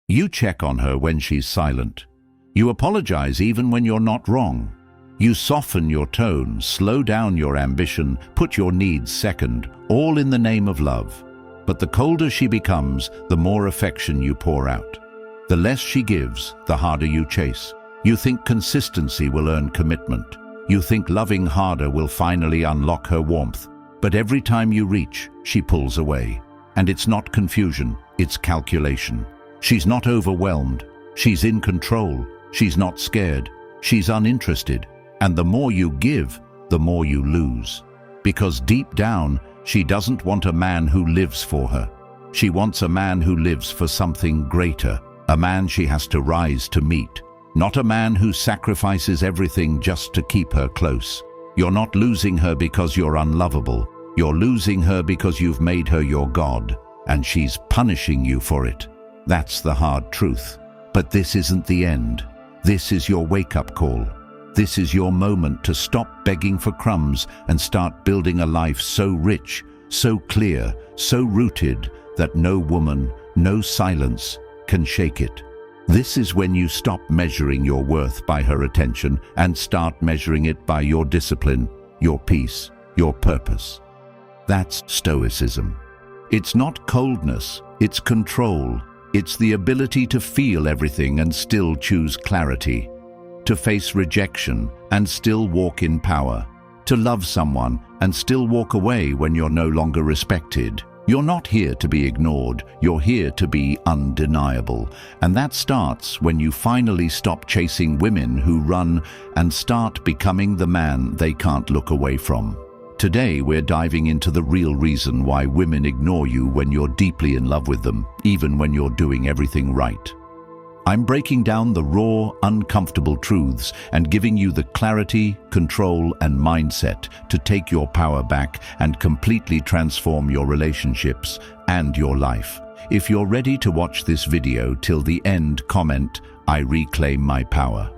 You check on her when she's silent. You apologize even when you're not wrong. You soften your tone, slow down your ambition, put your needs second, all in the name of love. But the colder she becomes, the more affection you pour out. The less she gives, the harder you chase. You think consistency will earn commitment. You think loving harder will finally unlock her warmth. But every time you reach, she pulls away. And it's not confusion, it's calculation. She's not overwhelmed. She's in control. She's not scared. She's uninterested. And the more you give, the more you lose. Because deep down, she doesn't want a man who lives for her. She wants a man who lives for something greater, a man she has to rise to meet, not a man who sacrifices everything just to keep her close. You're not losing her because you're unlovable. You're losing her because you've made her your God, and she's punishing you for it. That's the hard truth. But this isn't the end. This is your wake-up call. This is your moment to stop begging for crumbs and start building a life so rich, so clear, so rooted that no woman, no silence can shake it. This is when you stop measuring your worth by her attention and start measuring it by your discipline, your peace, your purpose. That's Stoicism. It's not coldness, it's control. It's the ability to feel everything and still choose clarity. To face rejection and still walk in power. To love someone and still walk away when you're no longer respected. You're not here to be ignored, you're here to be undeniable. And that starts when you finally stop chasing women who run and start becoming the man they can't look away from. Today we're diving into the real reason why women ignore you when you're deeply in love with them, even when you're doing everything right. I'm breaking down the raw, uncomfortable truths and giving you the clarity, control, and mindset to take your power back and completely transform your relationships and your life. If you're ready to watch this video till the end, comment, "I reclaim my power."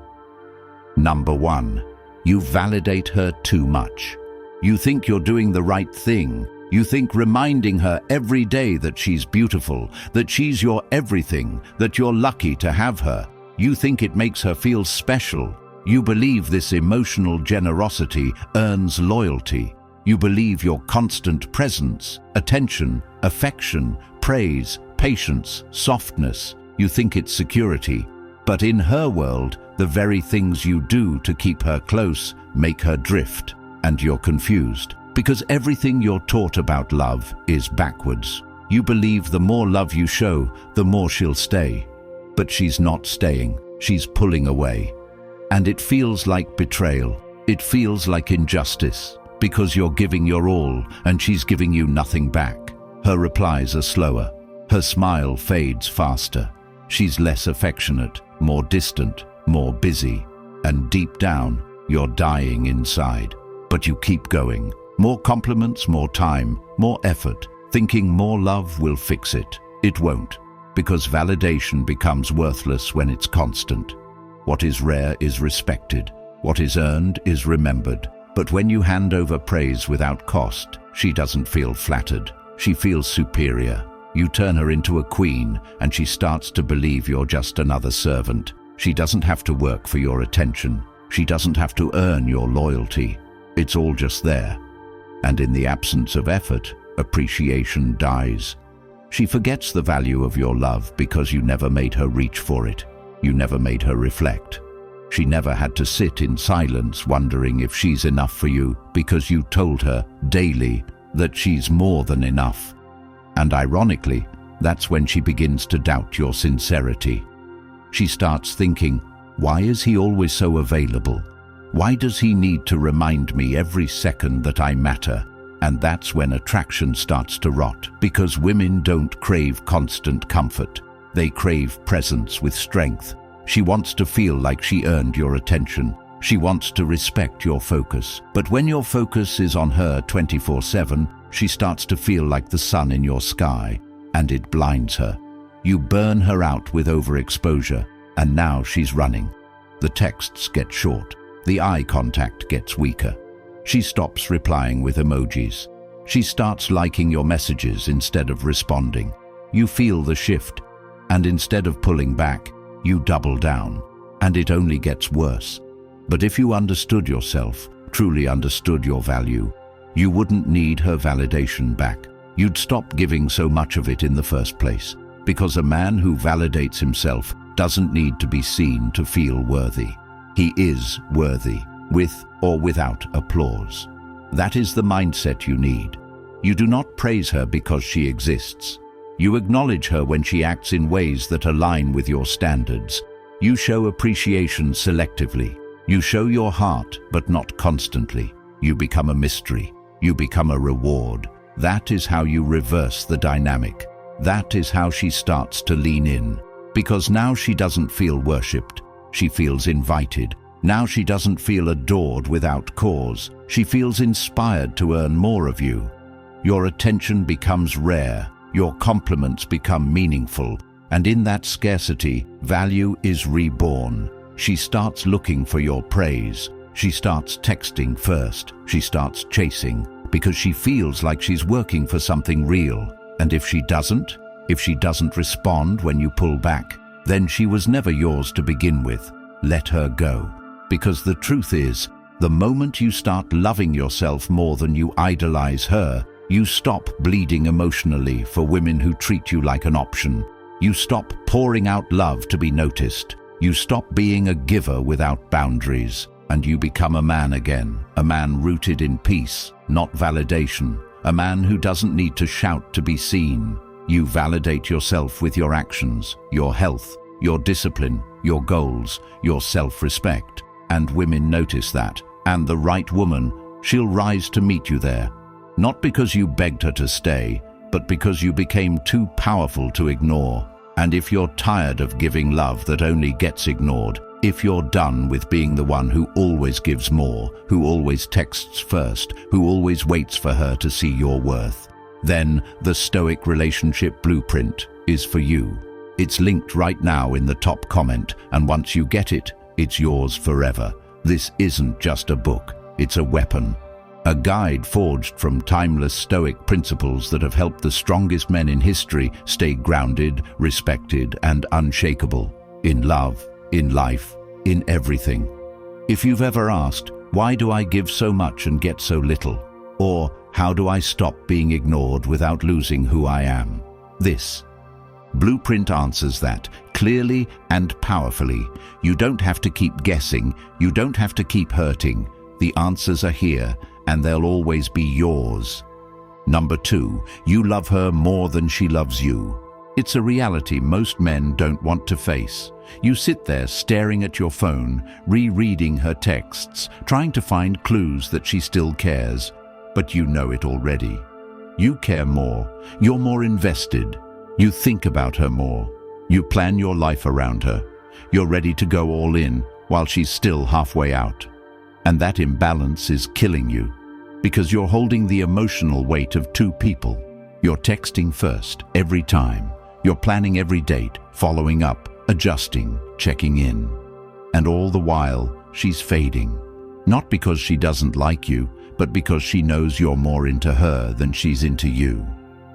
Number 1. You validate her too much. You think you're doing the right thing. You think reminding her every day that she's beautiful, that she's your everything, that you're lucky to have her. You think it makes her feel special. You believe this emotional generosity earns loyalty. You believe your constant presence, attention, affection, praise, patience, softness. You think it's security. But in her world, the very things you do to keep her close make her drift, and you're confused. Because everything you're taught about love is backwards. You believe the more love you show, the more she'll stay. But she's not staying, she's pulling away. And it feels like betrayal. It feels like injustice, because you're giving your all and she's giving you nothing back. Her replies are slower. Her smile fades faster. She's less affectionate, more distant, more busy. And deep down, you're dying inside. But you keep going. More compliments, more time, more effort, thinking more love will fix it. It won't, because validation becomes worthless when it's constant. What is rare is respected. What is earned is remembered. But when you hand over praise without cost, she doesn't feel flattered. She feels superior. You turn her into a queen, and she starts to believe you're just another servant. She doesn't have to work for your attention. She doesn't have to earn your loyalty. It's all just there. And in the absence of effort, appreciation dies. She forgets the value of your love because you never made her reach for it. You never made her reflect. She never had to sit in silence wondering if she's enough for you because you told her daily that she's more than enough. And ironically, that's when she begins to doubt your sincerity. She starts thinking, why is he always so available? Why does he need to remind me every second that I matter? And that's when attraction starts to rot, because women don't crave constant comfort. They crave presence with strength. She wants to feel like she earned your attention. She wants to respect your focus. But when your focus is on her 24/7, she starts to feel like the sun in your sky, and it blinds her. You burn her out with overexposure, and now she's running. The texts get short. The eye contact gets weaker. She stops replying with emojis. She starts liking your messages instead of responding. You feel the shift. And instead of pulling back, you double down, and it only gets worse. But if you understood yourself, truly understood your value, you wouldn't need her validation back. You'd stop giving so much of it in the first place, because a man who validates himself doesn't need to be seen to feel worthy. He is worthy, with or without applause. That is the mindset you need. You do not praise her because she exists. You acknowledge her when she acts in ways that align with your standards. You show appreciation selectively. You show your heart, but not constantly. You become a mystery. You become a reward. That is how you reverse the dynamic. That is how she starts to lean in. Because now she doesn't feel worshipped. She feels invited. Now she doesn't feel adored without cause. She feels inspired to earn more of you. Your attention becomes rare. Your compliments become meaningful. And in that scarcity, value is reborn. She starts looking for your praise. She starts texting first. She starts chasing, because she feels like she's working for something real. And if she doesn't respond when you pull back, then she was never yours to begin with. Let her go. Because the truth is, the moment you start loving yourself more than you idolize her, you stop bleeding emotionally for women who treat you like an option. You stop pouring out love to be noticed. You stop being a giver without boundaries, and you become a man again, a man rooted in peace, not validation, a man who doesn't need to shout to be seen. You validate yourself with your actions, your health, your discipline, your goals, your self-respect. And women notice that, and the right woman, she'll rise to meet you there. Not because you begged her to stay, but because you became too powerful to ignore. And if you're tired of giving love that only gets ignored, if you're done with being the one who always gives more, who always texts first, who always waits for her to see your worth, then the Stoic relationship blueprint is for you. It's linked right now in the top comment, and once you get it, it's yours forever. This isn't just a book, it's a weapon. A guide forged from timeless Stoic principles that have helped the strongest men in history stay grounded, respected, and unshakable. In love, in life, in everything. If you've ever asked, why do I give so much and get so little? Or how do I stop being ignored without losing who I am? This blueprint answers that clearly and powerfully. You don't have to keep guessing. You don't have to keep hurting. The answers are here, and they'll always be yours. Number 2, you love her more than she loves you. It's a reality most men don't want to face. You sit there staring at your phone, rereading her texts, trying to find clues that she still cares. But you know it already. You care more. You're more invested. You think about her more. You plan your life around her. You're ready to go all in while she's still halfway out. And that imbalance is killing you, because you're holding the emotional weight of two people. You're texting first, every time. You're planning every date, following up, adjusting, checking in. And all the while, she's fading. Not because she doesn't like you, but because she knows you're more into her than she's into you.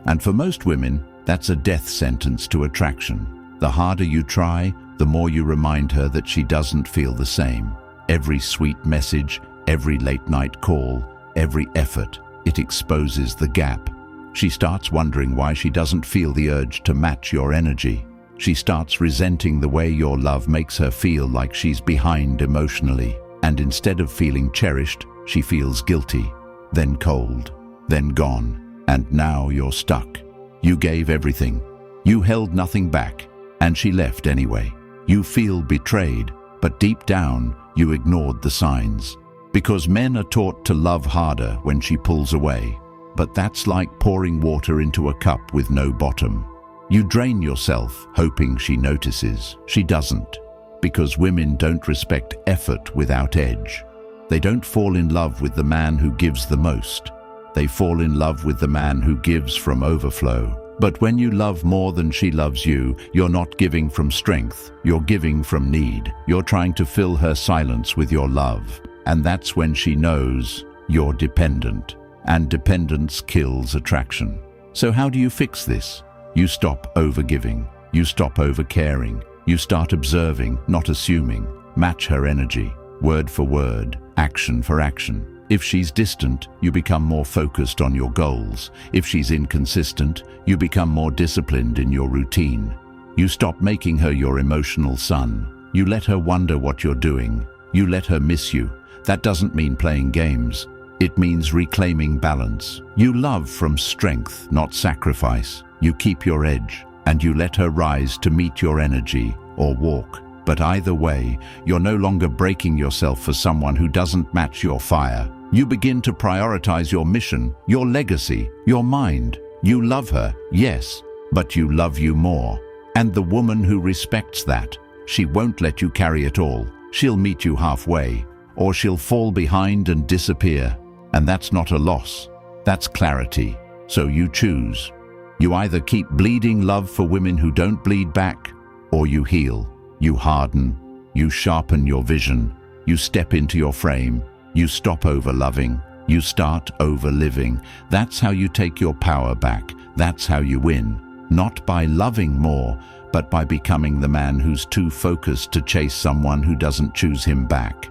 And for most women, that's a death sentence to attraction. The harder you try, the more you remind her that she doesn't feel the same. Every sweet message, every late-night call, every effort, it exposes the gap. She starts wondering why she doesn't feel the urge to match your energy. She starts resenting the way your love makes her feel like she's behind emotionally. And instead of feeling cherished, she feels guilty, then cold, then gone. And now you're stuck. You gave everything. You held nothing back, and she left anyway. You feel betrayed, but deep down, you ignored the signs. Because men are taught to love harder when she pulls away. But that's like pouring water into a cup with no bottom. You drain yourself, hoping she notices. She doesn't. Because women don't respect effort without edge. They don't fall in love with the man who gives the most. They fall in love with the man who gives from overflow. But when you love more than she loves you, you're not giving from strength. You're giving from need. You're trying to fill her silence with your love. And that's when she knows you're dependent. And dependence kills attraction. So how do you fix this? You stop overgiving. You stop over-caring. You start observing, not assuming. Match her energy, word for word, action for action. If she's distant, you become more focused on your goals. If she's inconsistent, you become more disciplined in your routine. You stop making her your emotional son. You let her wonder what you're doing. You let her miss you. That doesn't mean playing games. It means reclaiming balance. You love from strength, not sacrifice. You keep your edge, and you let her rise to meet your energy or walk. But either way, you're no longer breaking yourself for someone who doesn't match your fire. You begin to prioritize your mission, your legacy, your mind. You love her, yes, but you love you more. And the woman who respects that, she won't let you carry it all. She'll meet you halfway, or she'll fall behind and disappear. And that's not a loss, that's clarity. So you choose. You either keep bleeding love for women who don't bleed back, or you heal. You harden, you sharpen your vision, you step into your frame, you stop over-loving, you start over-living. That's how you take your power back. That's how you win. Not by loving more, but by becoming the man who's too focused to chase someone who doesn't choose him back.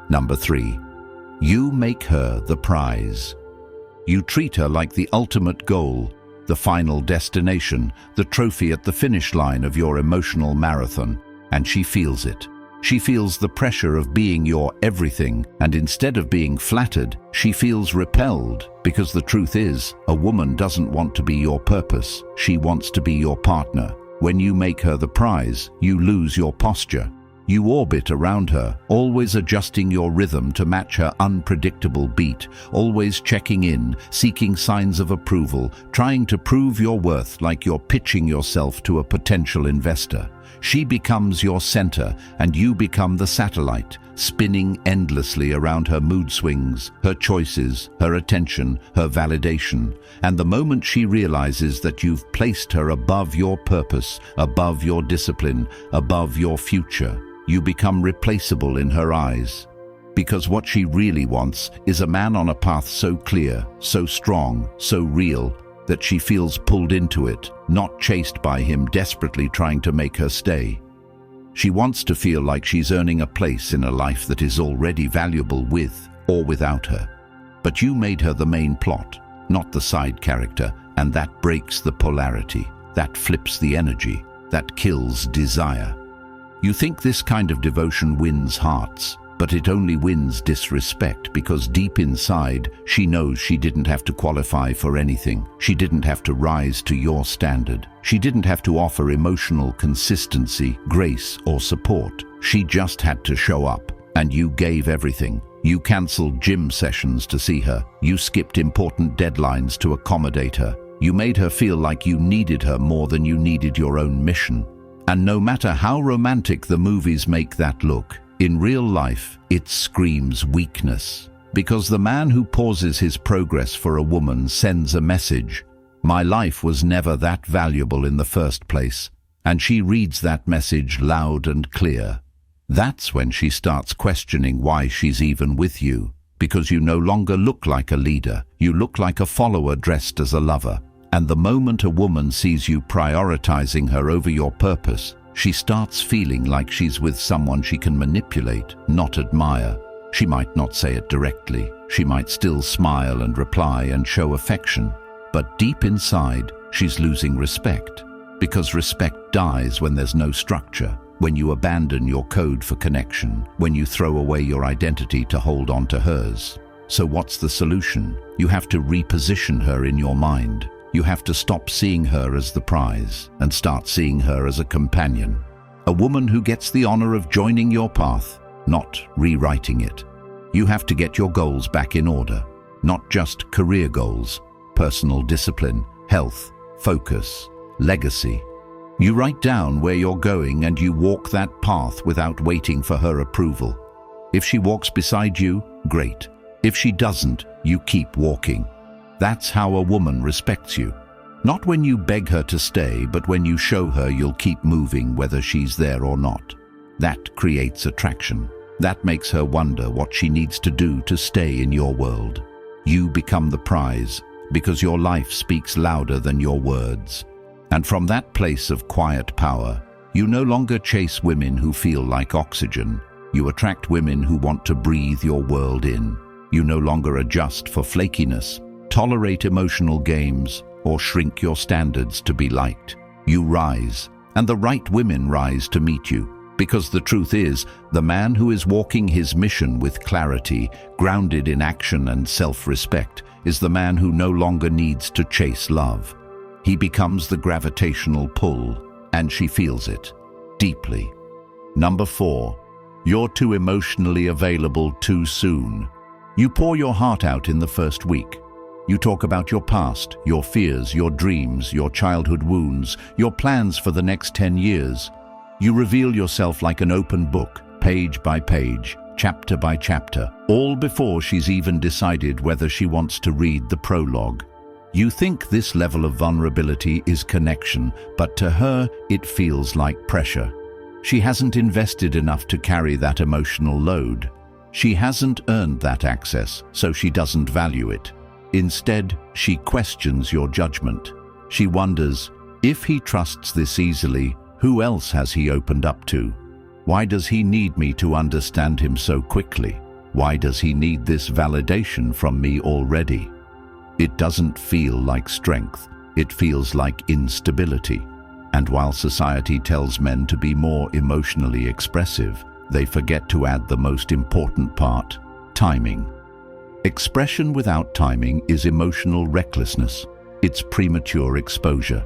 Number 3, you make her the prize. You treat her like the ultimate goal, the final destination, the trophy at the finish line of your emotional marathon. And she feels it. She feels the pressure of being your everything, and instead of being flattered, she feels repelled, because the truth is, a woman doesn't want to be your purpose. She wants to be your partner. When you make her the prize, you lose your posture. You orbit around her, always adjusting your rhythm to match her unpredictable beat, always checking in, seeking signs of approval, trying to prove your worth like you're pitching yourself to a potential investor. She becomes your center, and you become the satellite, spinning endlessly around her mood swings, her choices, her attention, her validation. And the moment she realizes that you've placed her above your purpose, above your discipline, above your future, you become replaceable in her eyes. Because what she really wants is a man on a path so clear, so strong, so real, that she feels pulled into it, not chased by him desperately trying to make her stay. She wants to feel like she's earning a place in a life that is already valuable with or without her. But you made her the main plot, not the side character, and that breaks the polarity, that flips the energy, that kills desire. You think this kind of devotion wins hearts, but it only wins disrespect, because deep inside, she knows she didn't have to qualify for anything. She didn't have to rise to your standard. She didn't have to offer emotional consistency, grace, or support. She just had to show up, and you gave everything. You cancelled gym sessions to see her. You skipped important deadlines to accommodate her. You made her feel like you needed her more than you needed your own mission. And no matter how romantic the movies make that look, in real life, it screams weakness. Because the man who pauses his progress for a woman sends a message. My life was never that valuable in the first place. And she reads that message loud and clear. That's when she starts questioning why she's even with you. Because you no longer look like a leader. You look like a follower dressed as a lover. And the moment a woman sees you prioritizing her over your purpose, she starts feeling like she's with someone she can manipulate, not admire. She might not say it directly. She might still smile and reply and show affection. But deep inside, she's losing respect. Because respect dies when there's no structure, when you abandon your code for connection, when you throw away your identity to hold on to hers. So what's the solution? You have to reposition her in your mind. You have to stop seeing her as the prize and start seeing her as a companion. A woman who gets the honor of joining your path, not rewriting it. You have to get your goals back in order, not just career goals, personal discipline, health, focus, legacy. You write down where you're going and you walk that path without waiting for her approval. If she walks beside you, great. If she doesn't, you keep walking. That's how a woman respects you. Not when you beg her to stay, but when you show her you'll keep moving whether she's there or not. That creates attraction. That makes her wonder what she needs to do to stay in your world. You become the prize because your life speaks louder than your words. And from that place of quiet power, you no longer chase women who feel like oxygen. You attract women who want to breathe your world in. You no longer adjust for flakiness, tolerate emotional games, or shrink your standards to be liked. You rise, and the right women rise to meet you. Because the truth is, the man who is walking his mission with clarity, grounded in action and self-respect, is the man who no longer needs to chase love. He becomes the gravitational pull, and she feels it deeply. Number 4. You're too emotionally available too soon. You pour your heart out in the first week. You talk about your past, your fears, your dreams, your childhood wounds, your plans for the next 10 years. You reveal yourself like an open book, page by page, chapter by chapter, all before she's even decided whether she wants to read the prologue. You think this level of vulnerability is connection, but to her, it feels like pressure. She hasn't invested enough to carry that emotional load. She hasn't earned that access, so she doesn't value it. Instead, she questions your judgment. She wonders, if he trusts this easily, who else has he opened up to? Why does he need me to understand him so quickly? Why does he need this validation from me already? It doesn't feel like strength. It feels like instability. And while society tells men to be more emotionally expressive, they forget to add the most important part: timing. Expression without timing is emotional recklessness. It's premature exposure.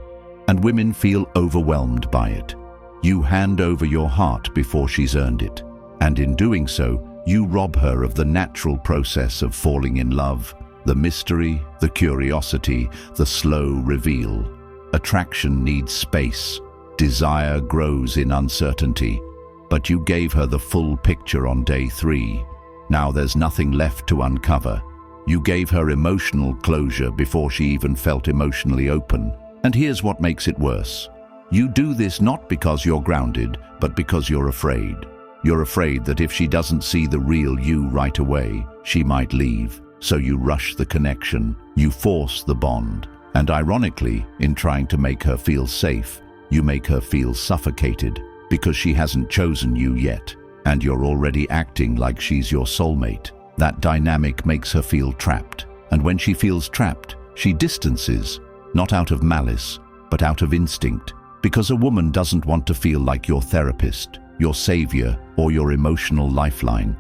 And women feel overwhelmed by it. You hand over your heart before she's earned it. And in doing so, you rob her of the natural process of falling in love, the mystery, the curiosity, the slow reveal. Attraction needs space. Desire grows in uncertainty. But you gave her the full picture on day 3. Now there's nothing left to uncover. You gave her emotional closure before she even felt emotionally open. And here's what makes it worse. You do this not because you're grounded, but because you're afraid. You're afraid that if she doesn't see the real you right away, she might leave. So you rush the connection, you force the bond. And ironically, in trying to make her feel safe, you make her feel suffocated because she hasn't chosen you yet. And you're already acting like she's your soulmate. That dynamic makes her feel trapped. And when she feels trapped, she distances. Not out of malice, but out of instinct. Because a woman doesn't want to feel like your therapist, your savior, or your emotional lifeline.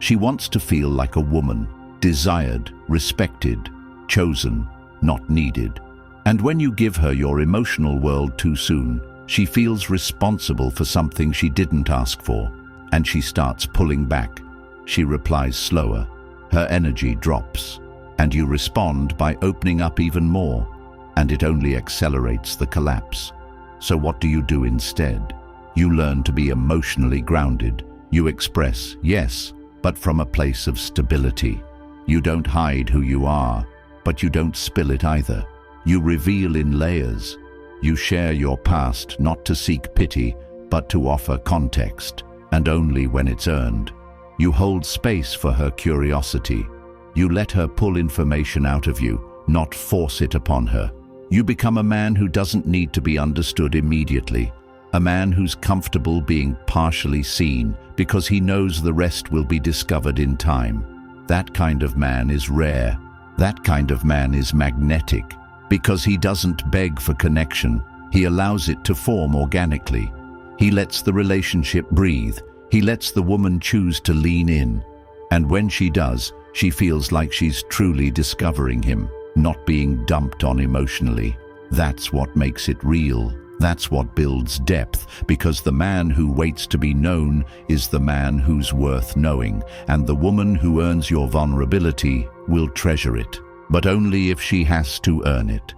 She wants to feel like a woman, desired, respected, chosen, not needed. And when you give her your emotional world too soon, she feels responsible for something she didn't ask for, and she starts pulling back. She replies slower, her energy drops, and you respond by opening up even more. And it only accelerates the collapse. So what do you do instead? You learn to be emotionally grounded. You express, yes, but from a place of stability. You don't hide who you are, but you don't spill it either. You reveal in layers. You share your past not to seek pity, but to offer context, and only when it's earned. You hold space for her curiosity. You let her pull information out of you, not force it upon her. You become a man who doesn't need to be understood immediately, a man who's comfortable being partially seen because he knows the rest will be discovered in time. That kind of man is rare. That kind of man is magnetic because he doesn't beg for connection. He allows it to form organically. He lets the relationship breathe. He lets the woman choose to lean in. And when she does, she feels like she's truly discovering him, not being dumped on emotionally. That's what makes it real. That's what builds depth, because the man who waits to be known is the man who's worth knowing, and the woman who earns your vulnerability will treasure it, but only if she has to earn it,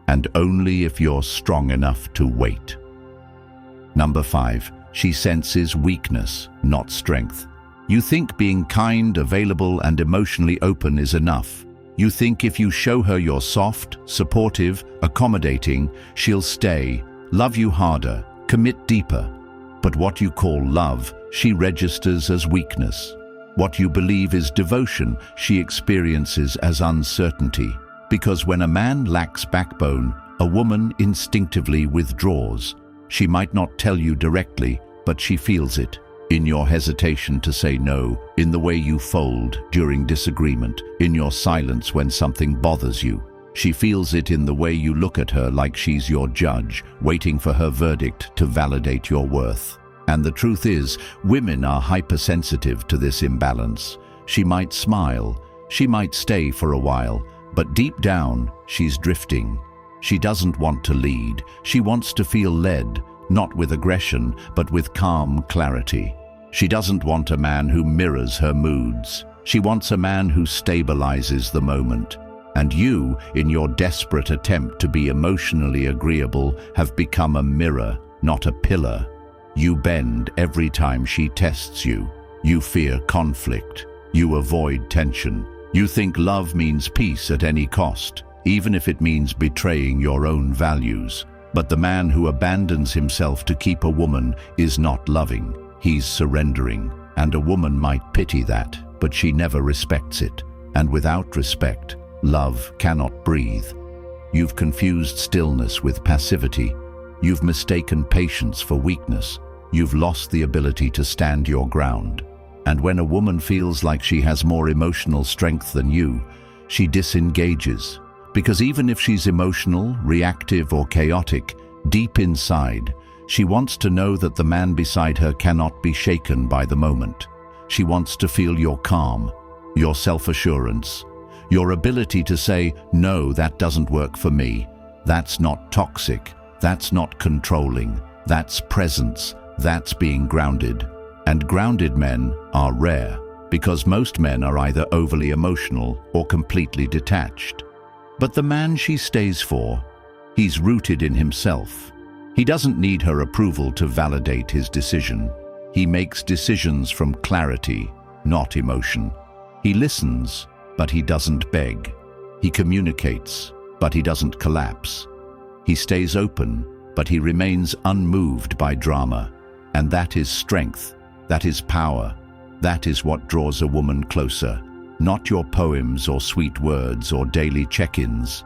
and only if you're strong enough to wait. Number 5, she senses weakness, not strength. You think being kind, available, and emotionally open is enough. You think if you show her you're soft, supportive, accommodating, she'll stay, love you harder, commit deeper. But what you call love, she registers as weakness. What you believe is devotion, she experiences as uncertainty. Because when a man lacks backbone, A woman instinctively withdraws. She might not tell you directly, but she feels it. In your hesitation to say no, in the way you fold during disagreement, in your silence when something bothers you. She feels it in the way you look at her like she's your judge, waiting for her verdict to validate your worth. And the truth is, women are hypersensitive to this imbalance. She might smile, she might stay for a while, but deep down, she's drifting. She doesn't want to lead. She wants to feel led, not with aggression, but with calm clarity. She doesn't want a man who mirrors her moods. She wants a man who stabilizes the moment. And you, in your desperate attempt to be emotionally agreeable, have become a mirror, not a pillar. You bend every time she tests you. You fear conflict. You avoid tension. You think love means peace at any cost, even if it means betraying your own values. But the man who abandons himself to keep a woman is not loving. He's surrendering. And a woman might pity that, but she never respects it. And without respect, love cannot breathe. You've confused stillness with passivity. You've mistaken patience for weakness. You've lost the ability to stand your ground. And when a woman feels like she has more emotional strength than you, she disengages. Because even if she's emotional, reactive, or chaotic, deep inside, she wants to know that the man beside her cannot be shaken by the moment. She wants to feel your calm, your self-assurance, your ability to say, no, that doesn't work for me. That's not toxic. That's not controlling. That's presence. That's being grounded. And grounded men are rare, because most men are either overly emotional or completely detached. But the man she stays for, he's rooted in himself. He doesn't need her approval to validate his decision. He makes decisions from clarity, not emotion. He listens, but he doesn't beg. He communicates, but he doesn't collapse. He stays open, but he remains unmoved by drama. And that is strength. That is power. That is what draws a woman closer. Not your poems or sweet words or daily check-ins.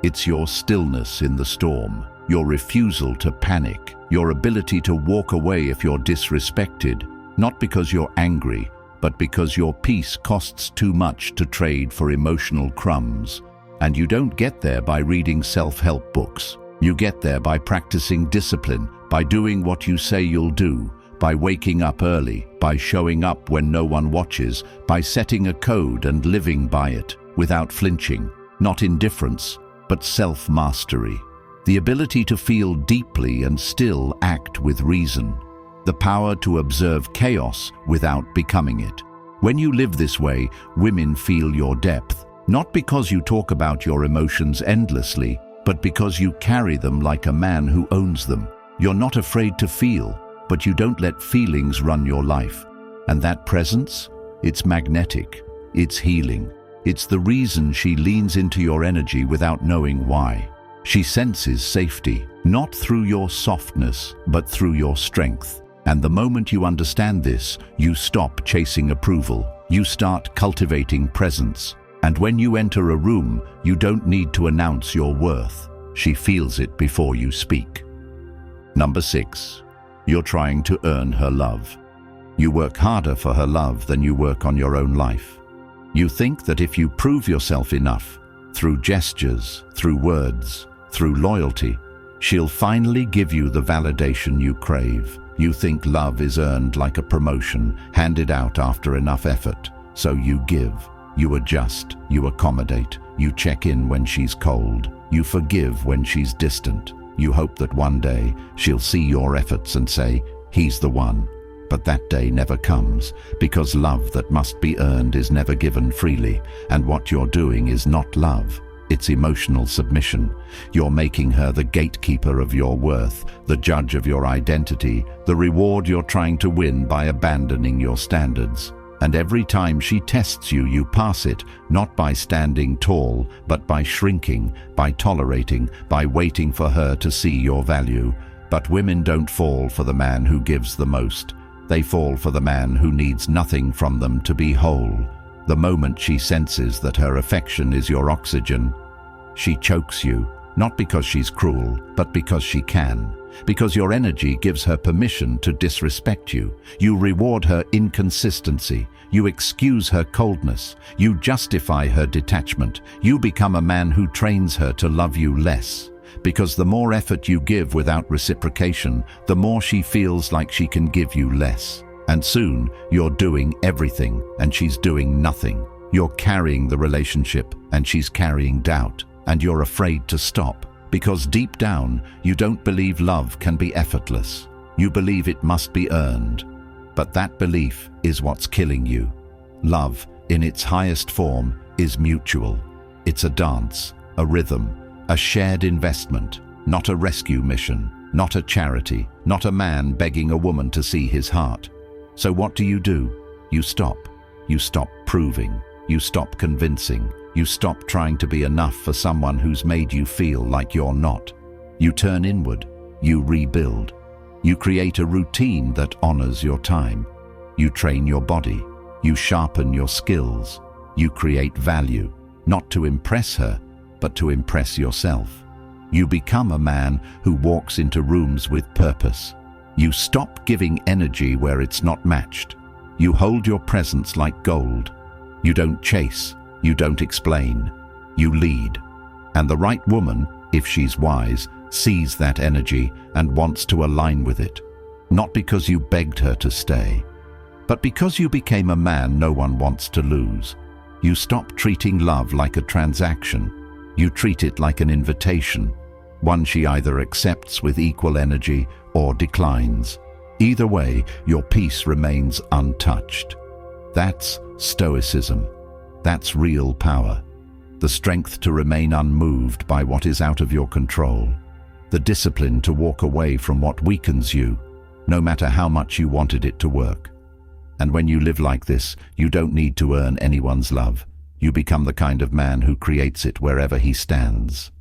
It's your stillness in the storm, your refusal to panic, your ability to walk away if you're disrespected, not because you're angry, but because your peace costs too much to trade for emotional crumbs. And you don't get there by reading self-help books. You get there by practicing discipline, by doing what you say you'll do, by waking up early, by showing up when no one watches, by setting a code and living by it, without flinching. Not indifference, but self-mastery. The ability to feel deeply and still act with reason. The power to observe chaos without becoming it. When you live this way, women feel your depth, not because you talk about your emotions endlessly, but because you carry them like a man who owns them. You're not afraid to feel, but you don't let feelings run your life. And that presence, it's magnetic, it's healing. It's the reason she leans into your energy without knowing why. She senses safety, not through your softness, but through your strength. And the moment you understand this, you stop chasing approval. You start cultivating presence. And when you enter a room, you don't need to announce your worth. She feels it before you speak. Number 6. You're trying to earn her love. You work harder for her love than you work on your own life. You think that if you prove yourself enough, through gestures, through words, through loyalty, she'll finally give you the validation you crave. You think love is earned like a promotion, handed out after enough effort. So you give, you adjust, you accommodate, you check in when she's cold, you forgive when she's distant. You hope that one day she'll see your efforts and say, he's the one. But that day never comes, because love that must be earned is never given freely, and what you're doing is not love. It's emotional submission. You're making her the gatekeeper of your worth, the judge of your identity, the reward you're trying to win by abandoning your standards. And every time she tests you, you pass it, not by standing tall, but by shrinking, by tolerating, by waiting for her to see your value. But women don't fall for the man who gives the most. They fall for the man who needs nothing from them to be whole. The moment she senses that her affection is your oxygen, she chokes you, Not because she's cruel, but because she can. Because your energy gives her permission to disrespect you. You reward her inconsistency. You excuse her coldness. You justify her detachment. You become a man who trains her to love you less. Because the more effort you give without reciprocation, the more she feels like she can give you less. And soon, you're doing everything and she's doing nothing. You're carrying the relationship and she's carrying doubt. And you're afraid to stop. Because deep down, you don't believe love can be effortless. You believe it must be earned. But that belief is what's killing you. Love, in its highest form, is mutual. It's a dance, a rhythm, a shared investment, not a rescue mission, not a charity, not a man begging a woman to see his heart. So what do? You stop. You stop proving. You stop convincing. You stop trying to be enough for someone who's made you feel like you're not. You turn inward. You rebuild. You create a routine that honors your time. You train your body. You sharpen your skills. You create value, not to impress her, but to impress yourself. You become a man who walks into rooms with purpose. You stop giving energy where it's not matched. You hold your presence like gold. You don't chase. You don't explain. You lead. And the right woman, if she's wise, sees that energy and wants to align with it. Not because you begged her to stay, but because you became a man no one wants to lose. You stop treating love like a transaction. You treat it like an invitation, one she either accepts with equal energy or declines. Either way, your peace remains untouched. That's Stoicism. That's real power. The strength to remain unmoved by what is out of your control. The discipline to walk away from what weakens you, no matter how much you wanted it to work. And when you live like this, you don't need to earn anyone's love. You become the kind of man who creates it wherever he stands.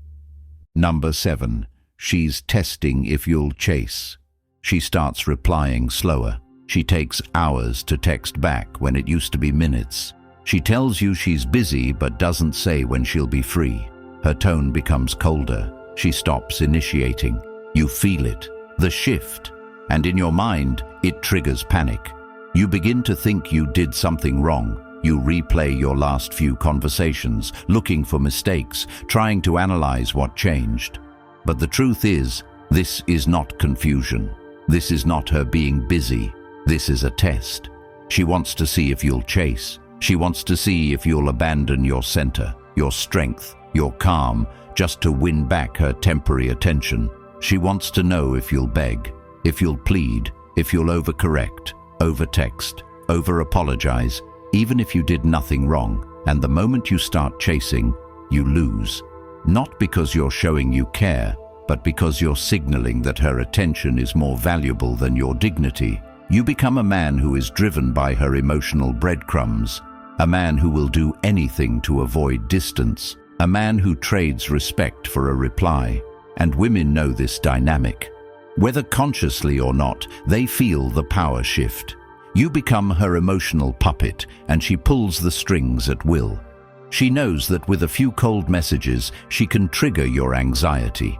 Number 7. She's testing if you'll chase. She starts replying slower. She takes hours to text back when it used to be minutes. She tells you she's busy but doesn't say when she'll be free. Her tone becomes colder. She stops initiating. You feel it, the shift, and in your mind, it triggers panic. You begin to think you did something wrong. You replay your last few conversations, looking for mistakes, trying to analyze what changed. But the truth is, this is not confusion. This is not her being busy. This is a test. She wants to see if you'll chase. She wants to see if you'll abandon your center, your strength, your calm, just to win back her temporary attention. She wants to know if you'll beg, if you'll plead, if you'll overcorrect, overtext, over-apologize, even if you did nothing wrong. And the moment you start chasing, you lose. Not because you're showing you care, but because you're signaling that her attention is more valuable than your dignity. You become a man who is driven by her emotional breadcrumbs, a man who will do anything to avoid distance, a man who trades respect for a reply. And women know this dynamic. Whether consciously or not, they feel the power shift. You become her emotional puppet, and she pulls the strings at will. She knows that with a few cold messages, she can trigger your anxiety.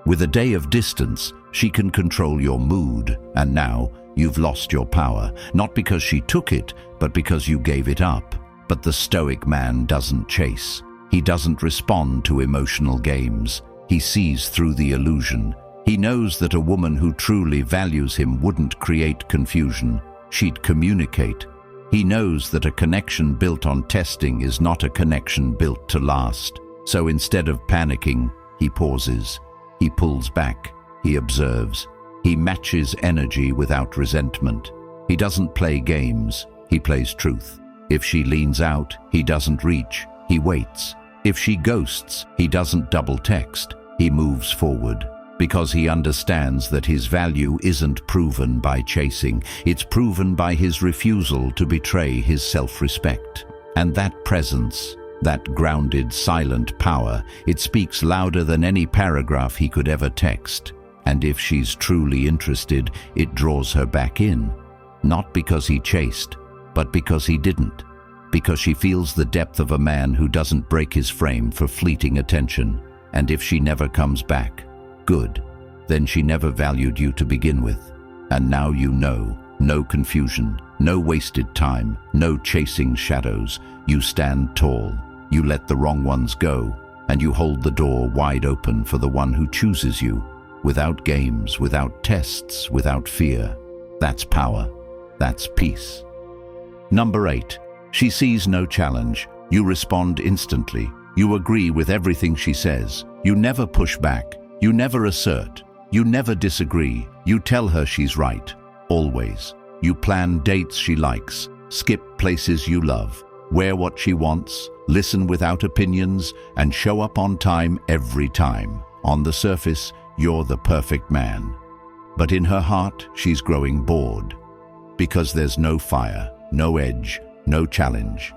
With a day of distance, she can control your mood, and now, you've lost your power, not because she took it, but because you gave it up. But the Stoic man doesn't chase. He doesn't respond to emotional games. He sees through the illusion. He knows that a woman who truly values him wouldn't create confusion. She'd communicate. He knows that a connection built on testing is not a connection built to last. So instead of panicking, he pauses. He pulls back. He observes. He matches energy without resentment. He doesn't play games, he plays truth. If she leans out, he doesn't reach, he waits. If she ghosts, he doesn't double text, he moves forward. Because he understands that his value isn't proven by chasing, it's proven by his refusal to betray his self-respect. And that presence, that grounded, silent power, it speaks louder than any paragraph he could ever text. And if she's truly interested, it draws her back in. Not because he chased, but because he didn't. Because she feels the depth of a man who doesn't break his frame for fleeting attention. And if she never comes back, good. Then she never valued you to begin with. And now you know. No confusion, no wasted time, no chasing shadows. You stand tall. You let the wrong ones go. And you hold the door wide open for the one who chooses you. Without games, without tests, without fear. That's power. That's peace. Number 8. She sees no challenge. You respond instantly. You agree with everything she says. You never push back. You never assert. You never disagree. You tell her she's right. Always. You plan dates she likes. Skip places you love. Wear what she wants. Listen without opinions. And show up on time every time. On the surface, you're the perfect man. But in her heart, she's growing bored. Because there's no fire, no edge, no challenge.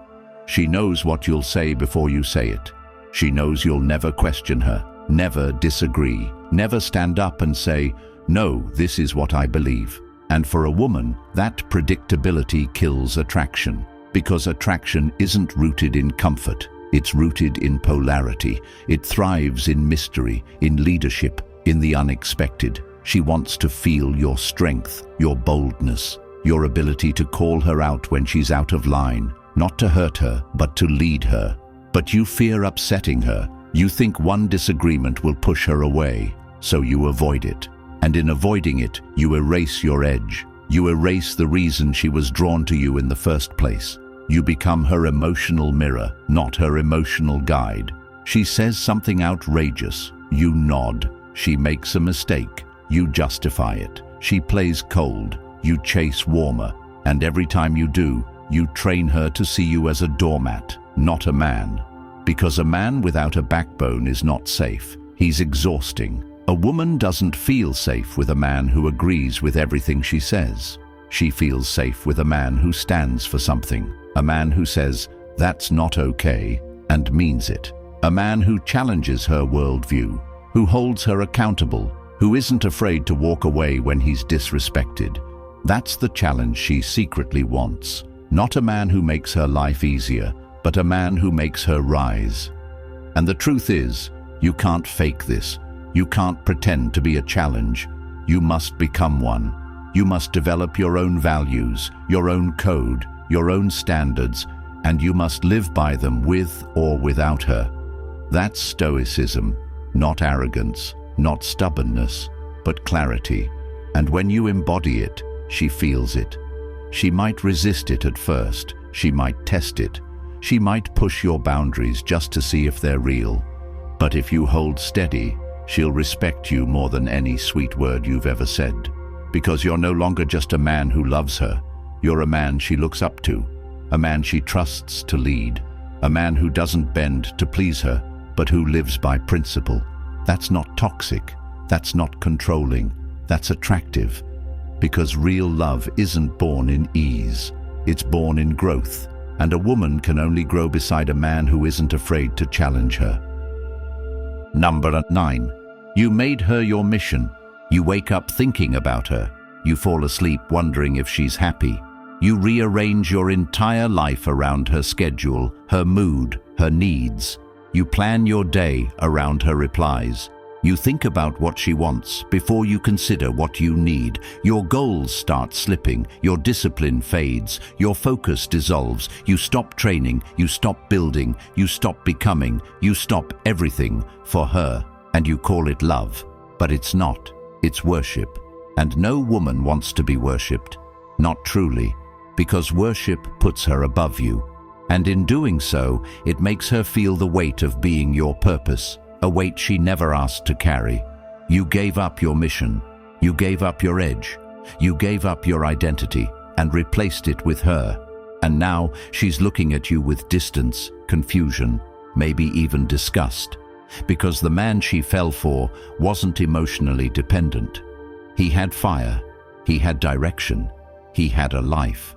She knows what you'll say before you say it. She knows you'll never question her, never disagree, never stand up and say, "No, this is what I believe." And for a woman, that predictability kills attraction. Because attraction isn't rooted in comfort. It's rooted in polarity. It thrives in mystery, in leadership, in the unexpected. She wants to feel your strength, your boldness, your ability to call her out when she's out of line, not to hurt her, but to lead her. But you fear upsetting her. You think one disagreement will push her away, so you avoid it. And in avoiding it, you erase your edge. You erase the reason she was drawn to you in the first place. You become her emotional mirror, not her emotional guide. She says something outrageous. You nod. She makes a mistake. You justify it. She plays cold. You chase warmer. And every time you do, you train her to see you as a doormat, not a man. Because a man without a backbone is not safe. He's exhausting. A woman doesn't feel safe with a man who agrees with everything she says. She feels safe with a man who stands for something. A man who says, "That's not okay," and means it. A man who challenges her worldview, who holds her accountable, who isn't afraid to walk away when he's disrespected. That's the challenge she secretly wants. Not a man who makes her life easier, but a man who makes her rise. And the truth is, you can't fake this. You can't pretend to be a challenge. You must become one. You must develop your own values, your own code, your own standards, and you must live by them with or without her. That's Stoicism, not arrogance, not stubbornness, but clarity. And when you embody it, she feels it. She might resist it at first. She might test it. She might push your boundaries just to see if they're real. But if you hold steady, she'll respect you more than any sweet word you've ever said. Because you're no longer just a man who loves her. You're a man she looks up to. A man she trusts to lead. A man who doesn't bend to please her, but who lives by principle. That's not toxic. That's not controlling. That's attractive. Because real love isn't born in ease. It's born in growth. And a woman can only grow beside a man who isn't afraid to challenge her. Number 9. You made her your mission. You wake up thinking about her. You fall asleep wondering if she's happy. You rearrange your entire life around her schedule, her mood, her needs. You plan your day around her replies. You think about what she wants before you consider what you need. Your goals start slipping, your discipline fades, your focus dissolves. You stop training, you stop building, you stop becoming, you stop everything for her. And you call it love. But it's not. It's worship. And no woman wants to be worshipped. Not truly. Because worship puts her above you. And in doing so, it makes her feel the weight of being your purpose. A weight she never asked to carry. You gave up your mission. You gave up your edge. You gave up your identity and replaced it with her. And now she's looking at you with distance, confusion, maybe even disgust. Because the man she fell for wasn't emotionally dependent. He had fire. He had direction. He had a life.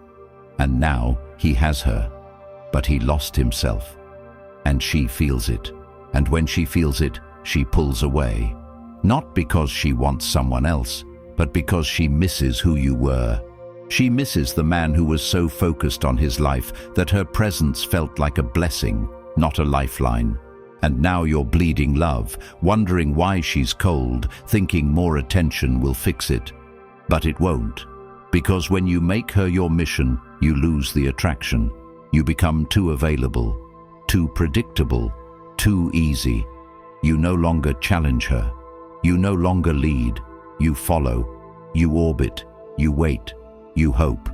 And now he has her. But he lost himself. And she feels it. And when she feels it, she pulls away. Not because she wants someone else, but because she misses who you were. She misses the man who was so focused on his life that her presence felt like a blessing, not a lifeline. And now you're bleeding love, wondering why she's cold, thinking more attention will fix it. But it won't. Because when you make her your mission, you lose the attraction. You become too available, too predictable, too easy. You no longer challenge her. You no longer lead. You follow. You orbit. You wait. You hope.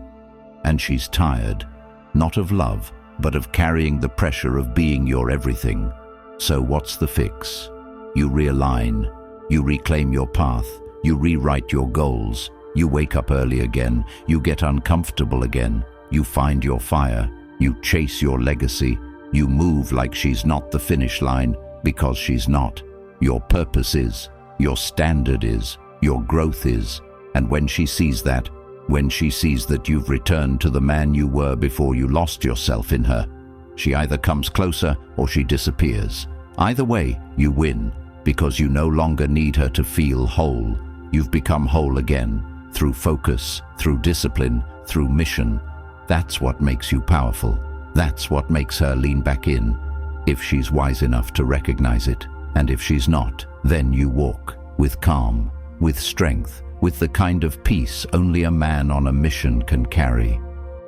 And she's tired, not of love, but of carrying the pressure of being your everything. So what's the fix? You realign. You reclaim your path. You rewrite your goals. You wake up early again. You get uncomfortable again. You find your fire. You chase your legacy. You move like she's not the finish line, because she's not. Your purpose is. Your standard is. Your growth is. And when she sees that, when she sees that you've returned to the man you were before you lost yourself in her, she either comes closer or she disappears. Either way, you win, because you no longer need her to feel whole. You've become whole again, through focus, through discipline, through mission. That's what makes you powerful. That's what makes her lean back in, if she's wise enough to recognize it. And if she's not, then you walk with calm, with strength, with the kind of peace only a man on a mission can carry.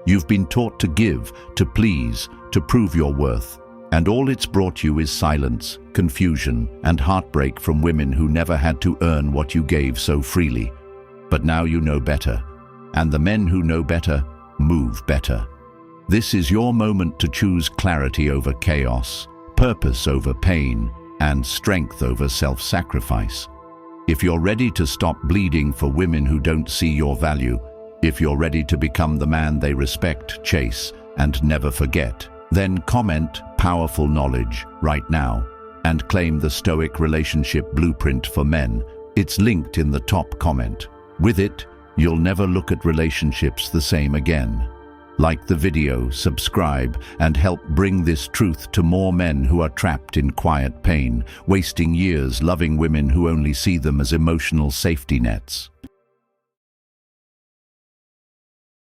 You've been taught to give, to please, to prove your worth, and all it's brought you is silence, confusion, and heartbreak from women who never had to earn what you gave so freely. But now you know better, and the men who know better move better. This is your moment to choose clarity over chaos, purpose over pain, and strength over self-sacrifice. If you're ready to stop bleeding for women who don't see your value, if you're ready to become the man they respect, chase, and never forget, then comment "Powerful Knowledge" right now and claim the Stoic Relationship Blueprint for Men. It's linked in the top comment. With it, you'll never look at relationships the same again. Like the video, subscribe, and help bring this truth to more men who are trapped in quiet pain, wasting years loving women who only see them as emotional safety nets.